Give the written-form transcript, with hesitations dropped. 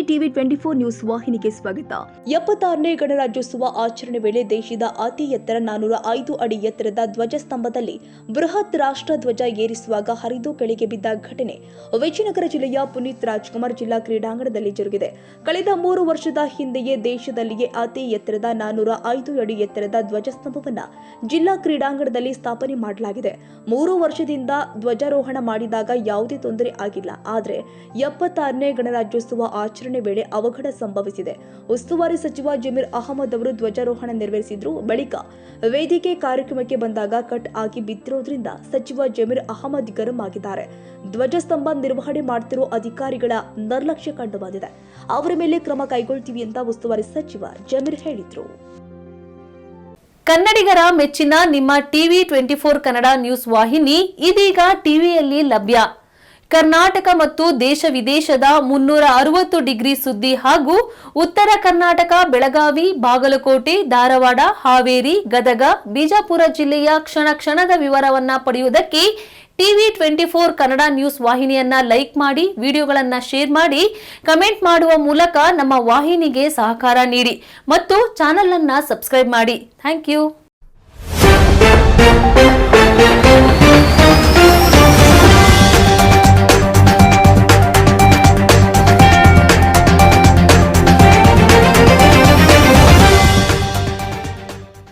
TV 24 news ವಾಹಿನಿಗೆ ಸ್ವಾಗತ. 76ನೇ ಗಣರಾಜ್ಯೋತ್ಸವ ಆಚರಣೆ ವೇಳೆ ದೇಶದ ಅತಿ ಎತ್ತರ 405 ಅಡಿ ಎತ್ತರದ ಧ್ವಜಸ್ತಂಭದಲ್ಲಿ ಬೃಹತ್ ರಾಷ್ಟ್ರ ಧ್ವಜ ಏರಿಸುವಾಗ ಹರಿದು ಕೆಳಗೆ ಬಿದ್ದ ಘಟನೆ ವಿಜಯನಗರ ಜಿಲ್ಲೆಯ ಪುನೀತ್ ರಾಜ್ಕುಮಾರ್ ಜಿಲ್ಲಾ ಕ್ರೀಡಾಂಗಣದಲ್ಲಿ ಜರುಗಿದೆ. ಕಳೆದ 3 ವರ್ಷದ ಹಿಂದೆಯೇ ದೇಶದಲ್ಲಿಯೇ ಅತಿ ಎತ್ತರದ 405 ಅಡಿ ಎತ್ತರದ ಧ್ವಜಸ್ತಂಭವನ್ನು ಜಿಲ್ಲಾ ಕ್ರೀಡಾಂಗಣದಲ್ಲಿ ಸ್ಥಾಪನೆ ಮಾಡಲಾಗಿದೆ. 3 ವರ್ಷದಿಂದ ಧ್ವಜಾರೋಹಣ ಮಾಡಿದಾಗ ಯಾವುದೇ ತೊಂದರೆ ಆಗಿಲ್ಲ. ಆದರೆ 76ನೇ ಗಣರಾಜ್ಯೋತ್ಸವ ಆಚರಣೆ ವೇಳೆ ಅವಘಡ ಸಂಭವಿಸಿದೆ. ಉಸ್ತುವಾರಿ ಸಚಿವ ಜಮೀರ್ ಅಹಮದ್ ಅವರು ಧ್ವಜಾರೋಹಣ ನೆರವೇರಿಸಿದ್ರು. ಬಳಿಕ ವೇದಿಕೆ ಕಾರ್ಯಕ್ರಮಕ್ಕೆ ಬಂದಾಗ ಕಟ್ ಆಗಿ ಬಿದ್ದಿರೋದ್ರಿಂದ ಸಚಿವ ಜಮೀರ್ ಅಹಮದ್ ಗರಂ ಆಗಿದ್ದಾರೆ. ಧ್ವಜಸ್ತಂಭ ನಿರ್ವಹಣೆ ಮಾಡುತ್ತಿರುವ ಅಧಿಕಾರಿಗಳ ನಿರ್ಲಕ್ಷ್ಯ ಕಂಡು ಬಂದಿದೆ. ಅವರ ಮೇಲೆ ಕ್ರಮ ಕೈಗೊಳ್ಳುತ್ತೀವಿ ಅಂತ ಉಸ್ತುವಾರಿ ಸಚಿವ ಜಮೀರ್ ಹೇಳಿದ್ರು. ಕನ್ನಡಿಗರ ಮೆಚ್ಚಿನ ನಿಮ್ಮ ಟಿವಿ 24 ಕನ್ನಡ ನ್ಯೂಸ್ ವಾಹಿನಿ ಇದೀಗ ಟಿವಿಯಲ್ಲಿ ಲಭ್ಯ. ಕರ್ನಾಟಕ ಮತ್ತು ದೇಶ ವಿದೇಶದ 360 ಡಿಗ್ರಿ ಸುದ್ದಿ ಹಾಗೂ ಉತ್ತರ ಕರ್ನಾಟಕ, ಬೆಳಗಾವಿ, ಬಾಗಲಕೋಟೆ, ಧಾರವಾಡ, ಹಾವೇರಿ, ಗದಗ, ಬಿಜಾಪುರ ಜಿಲ್ಲೆಯ ಕ್ಷಣ ಕ್ಷಣದ ವಿವರವನ್ನ ಪಡೆಯುವುದಕ್ಕೆ ಟಿವಿ 24 ಕನ್ನಡ ನ್ಯೂಸ್ ವಾಹಿನಿಯನ್ನ ಲೈಕ್ ಮಾಡಿ, ವಿಡಿಯೋಗಳನ್ನ ಶೇರ್ ಮಾಡಿ, ಕಮೆಂಟ್ ಮಾಡುವ ಮೂಲಕ ನಮ್ಮ ವಾಹಿನಿಗೆ ಸಹಕಾರ ನೀಡಿ ಮತ್ತು ಚಾನೆಲ್ ಅನ್ನ ಸಬ್ಸ್ಕ್ರೈಬ್ ಮಾಡಿ. Thank you.